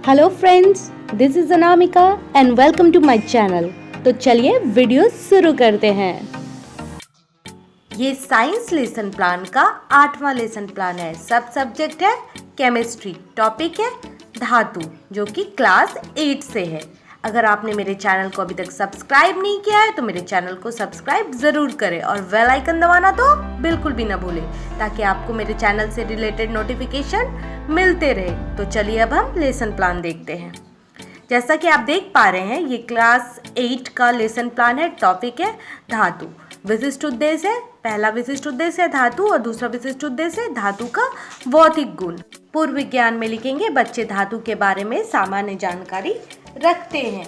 Hello friends, this is Anamika and welcome to my channel. तो चलिए video शुरू करते हैं। ये साइंस लेसन प्लान का 8वां लेसन प्लान है। सब सब्जेक्ट है केमिस्ट्री, टॉपिक है धातु, जो कि क्लास 8 से है। अगर आपने मेरे चैनल को अभी तक सब्सक्राइब नहीं किया है तो मेरे चैनल को सब्सक्राइब ज़रूर करें और बेल आइकन दबाना तो बिल्कुल भी ना भूलें, ताकि आपको मेरे चैनल से रिलेटेड नोटिफिकेशन मिलते रहे। तो चलिए अब हम लेसन प्लान देखते हैं। जैसा कि आप देख पा रहे हैं, ये क्लास 8 का लेसन प्लान है। टॉपिक है धातु। विशिष्ट उद्देश्य है, पहला विशिष्ट उद्देश्य है धातु और दूसरा विशिष्ट उद्देश्य है धातु का भौतिक गुण। पूर्व विज्ञान में लिखेंगे बच्चे धातु के बारे में सामान्य जानकारी रखते हैं।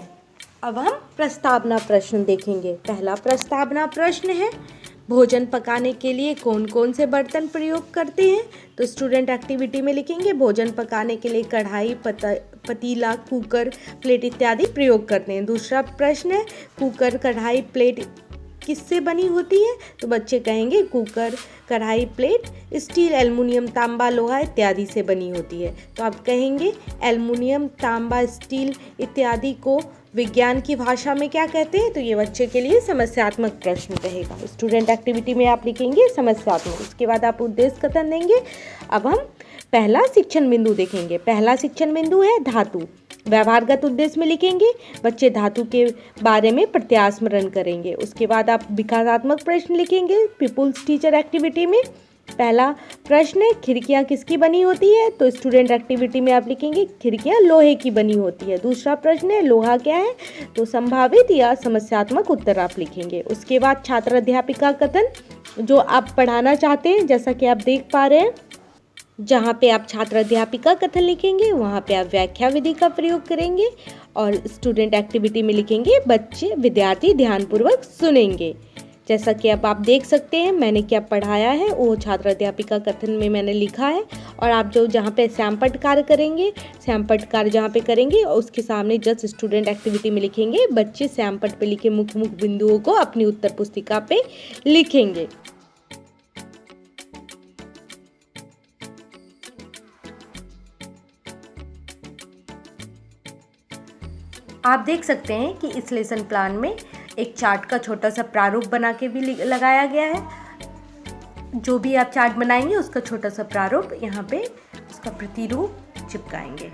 अब हम प्रस्तावना प्रश्न देखेंगे। पहला प्रस्तावना प्रश्न है, भोजन पकाने के लिए कौन कौन से बर्तन प्रयोग करते हैं? तो स्टूडेंट एक्टिविटी में लिखेंगे भोजन पकाने के लिए कढ़ाई, पतीला, कुकर, प्लेट इत्यादि प्रयोग करते हैं। दूसरा प्रश्न है, कुकर, कढ़ाई, प्लेट किससे बनी होती है? तो बच्चे कहेंगे कुकर, कढ़ाई, प्लेट स्टील, एल्युमिनियम, तांबा, लोहा इत्यादि से बनी होती है। तो आप कहेंगे एल्युमिनियम, तांबा, स्टील इत्यादि को विज्ञान की भाषा में क्या कहते हैं? तो ये बच्चे के लिए समस्यात्मक प्रश्न रहेगा। स्टूडेंट एक्टिविटी में आप लिखेंगे समस्यात्मक, उसके बाद आप उद्देश्य कथन देंगे। अब हम पहला शिक्षण बिंदु देखेंगे। पहला शिक्षण बिंदु है धातु। व्यवहारगत उद्देश्य में लिखेंगे बच्चे धातु के बारे में प्रत्यास्मरण करेंगे। उसके बाद आप विकासात्मक प्रश्न लिखेंगे पीपुल्स टीचर एक्टिविटी में। पहला प्रश्न है, खिड़कियाँ किसकी बनी होती है? तो स्टूडेंट एक्टिविटी में आप लिखेंगे खिड़कियाँ लोहे की बनी होती है। दूसरा प्रश्न है, लोहा क्या है? तो संभावित या समस्यात्मक उत्तर आप लिखेंगे। उसके बाद छात्र अध्यापिका कथन, जो आप पढ़ाना चाहते हैं। जैसा कि आप देख पा रहे हैं, जहाँ पे आप छात्र अध्यापिका कथन लिखेंगे वहाँ पे आप व्याख्या विधि का प्रयोग करेंगे। और स्टूडेंट एक्टिविटी में लिखेंगे बच्चे विद्यार्थी ध्यानपूर्वक सुनेंगे। जैसा कि अब आप देख सकते हैं, मैंने क्या पढ़ाया है वो छात्र अध्यापिका कथन में मैंने लिखा है। और आप जो जहाँ पे सैमपट कार्य करेंगे, सैमपट कार्य जहाँ पे करेंगे उसके सामने जस्ट स्टूडेंट एक्टिविटी में लिखेंगे बच्चे सैमपट पे लिखे मुख्य मुख्य बिंदुओं को अपनी उत्तर पुस्तिका पे लिखेंगे। आप देख सकते हैं कि इस लेसन प्लान में एक चार्ट का छोटा सा प्रारूप बना के भी लगाया गया है। जो भी आप चार्ट बनाएंगे उसका छोटा सा प्रारूप यहाँ पे उसका प्रतिरूप चिपकाएंगे।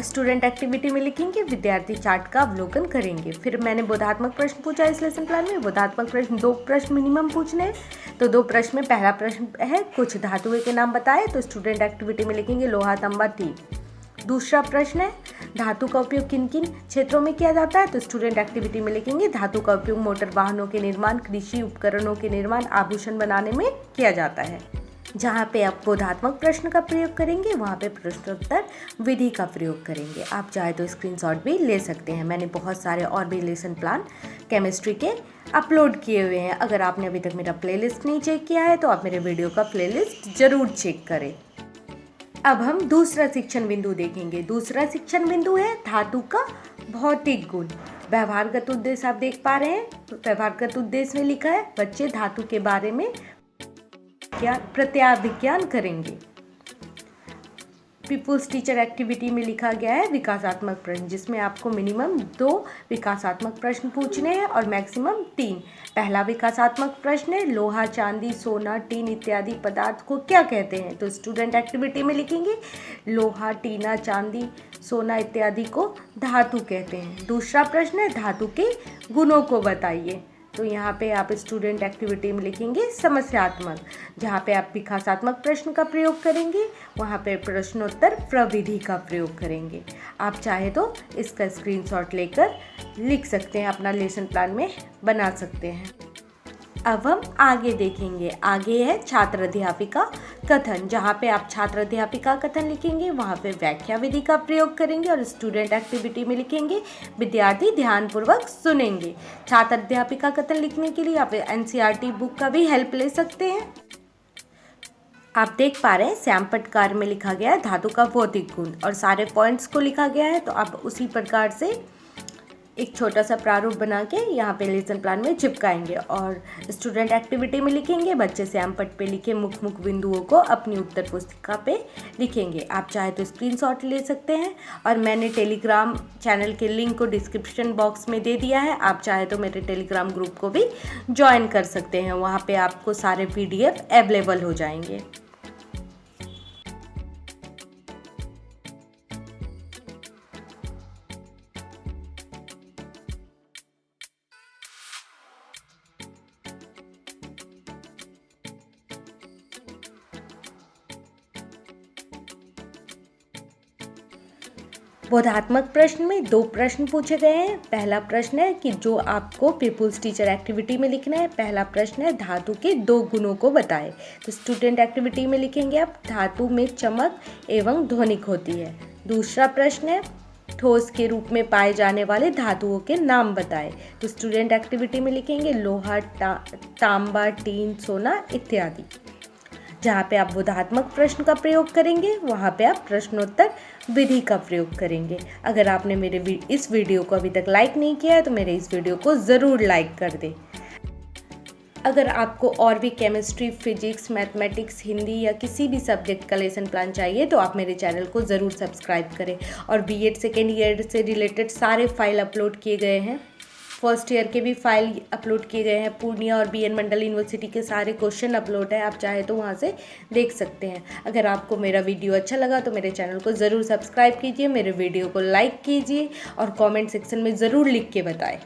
स्टूडेंट एक्टिविटी में लिखेंगे विद्यार्थी चार्ट का अवलोकन करेंगे। फिर मैंने बोधात्मक प्रश्न पूछा इस लेसन प्लान में। बोधात्मक प्रश्न 2 प्रश्न मिनिमम पूछने हैं। तो 2 प्रश्न में पहला प्रश्न है कुछ धातुओं के नाम बताए। तो स्टूडेंट एक्टिविटी में लिखेंगे लोहा, तांबा, टी। दूसरा प्रश्न है धातु का उपयोग किन किन क्षेत्रों में किया जाता है? तो स्टूडेंट एक्टिविटी में लिखेंगे धातु का उपयोग मोटर वाहनों के निर्माण, कृषि उपकरणों के निर्माण, आभूषण बनाने में किया जाता है। जहाँ पे आप बोधात्मक प्रश्न का प्रयोग करेंगे वहाँ पे प्रश्नोत्तर विधि का प्रयोग करेंगे। आप चाहे तो स्क्रीनशॉट भी ले सकते हैं। मैंने बहुत सारे और भी लेसन प्लान केमिस्ट्री के अपलोड किए हुए हैं। अगर आपने अभी तक मेरा प्लेलिस्ट नहीं चेक किया है तो आप मेरे वीडियो का प्लेलिस्ट ज़रूर चेक करें। अब हम दूसरा शिक्षण बिंदु देखेंगे। दूसरा शिक्षण बिंदु है धातु का भौतिक गुण। व्यवहारगत उद्देश्य आप देख पा रहे हैं। व्यवहारगत उद्देश्य में लिखा है बच्चे धातु के बारे में प्रत्याभिज्ञान करेंगे। पीपुल्स टीचर एक्टिविटी में लिखा गया है विकासात्मक प्रश्न, जिसमें आपको मिनिमम 2 विकासात्मक प्रश्न पूछने हैं और मैक्सिमम 3। पहला विकासात्मक प्रश्न है लोहा, चांदी, सोना, टीन इत्यादि पदार्थ को क्या कहते हैं? तो स्टूडेंट एक्टिविटी में लिखेंगे लोहा, टीना, चांदी, सोना इत्यादि को धातु कहते हैं। दूसरा प्रश्न है धातु के गुणों को बताइए। तो यहाँ पे आप स्टूडेंट एक्टिविटी में लिखेंगे समस्यात्मक। जहाँ पे आप विकासात्मक प्रश्न का प्रयोग करेंगे वहाँ पे प्रश्नोत्तर प्रविधि का प्रयोग करेंगे। आप चाहे तो इसका स्क्रीनशॉट लेकर लिख सकते हैं, अपना लेसन प्लान में बना सकते हैं। अब हम आगे देखेंगे। आगे है छात्र अध्यापिका कथन। जहाँ पे आप छात्र अध्यापिका कथन लिखेंगे वहाँ पे व्याख्या विधि का प्रयोग करेंगे और स्टूडेंट एक्टिविटी में लिखेंगे विद्यार्थी ध्यानपूर्वक सुनेंगे। छात्र अध्यापिका कथन लिखने के लिए आप एनसीईआरटी बुक का भी हेल्प ले सकते हैं। आप देख पा रहे हैं सैमपट कार्य में लिखा गया है धातु का भौतिक गुण और सारे पॉइंट्स को लिखा गया है। तो आप उसी प्रकार से एक छोटा सा प्रारूप बना के यहाँ पे लेसन प्लान में चिपकाएंगे और स्टूडेंट एक्टिविटी में लिखेंगे। बच्चे श्याम पट पे लिखे मुख्य मुख्य बिंदुओं को अपनी उत्तर पुस्तिका पे लिखेंगे। आप चाहे तो स्क्रीनशॉट ले सकते हैं और मैंने टेलीग्राम चैनल के लिंक को डिस्क्रिप्शन बॉक्स में दे दिया है। आप चाहे तो मेरे टेलीग्राम ग्रुप को भी ज्वाइन कर सकते हैं, वहाँ पे आपको सारे PDF अवेलेबल हो जाएंगे। बोधात्मक प्रश्न में 2 प्रश्न पूछे गए हैं। पहला प्रश्न है कि जो आपको पीपुल्स टीचर एक्टिविटी में लिखना है। पहला प्रश्न है धातु के 2 गुणों को बताएं। तो स्टूडेंट एक्टिविटी में लिखेंगे आप धातु में चमक एवं ध्वनिक होती है। दूसरा प्रश्न है ठोस के रूप में पाए जाने वाले धातुओं के नाम बताएं। तो स्टूडेंट एक्टिविटी में लिखेंगे लोहा, तांबा, टीन, सोना इत्यादि। जहाँ पे आप बोधात्मक प्रश्न का प्रयोग करेंगे वहाँ पे आप प्रश्नोत्तर विधि का प्रयोग करेंगे। अगर आपने मेरे इस वीडियो को अभी तक लाइक नहीं किया है तो मेरे इस वीडियो को ज़रूर लाइक कर दें। अगर आपको और भी केमिस्ट्री, फिजिक्स, मैथमेटिक्स, हिंदी या किसी भी सब्जेक्ट का लेसन प्लान चाहिए तो आप मेरे चैनल को ज़रूर सब्सक्राइब करें। और B.Ed सेकेंड ईयर से रिलेटेड सारे फाइल अपलोड किए गए हैं। फर्स्ट ईयर के भी फाइल अपलोड किए गए हैं। पूर्णिया और BN मंडल यूनिवर्सिटी के सारे क्वेश्चन अपलोड है, आप चाहे तो वहाँ से देख सकते हैं। अगर आपको मेरा वीडियो अच्छा लगा तो मेरे चैनल को ज़रूर सब्सक्राइब कीजिए, मेरे वीडियो को लाइक कीजिए और कमेंट सेक्शन में ज़रूर लिख के बताएं।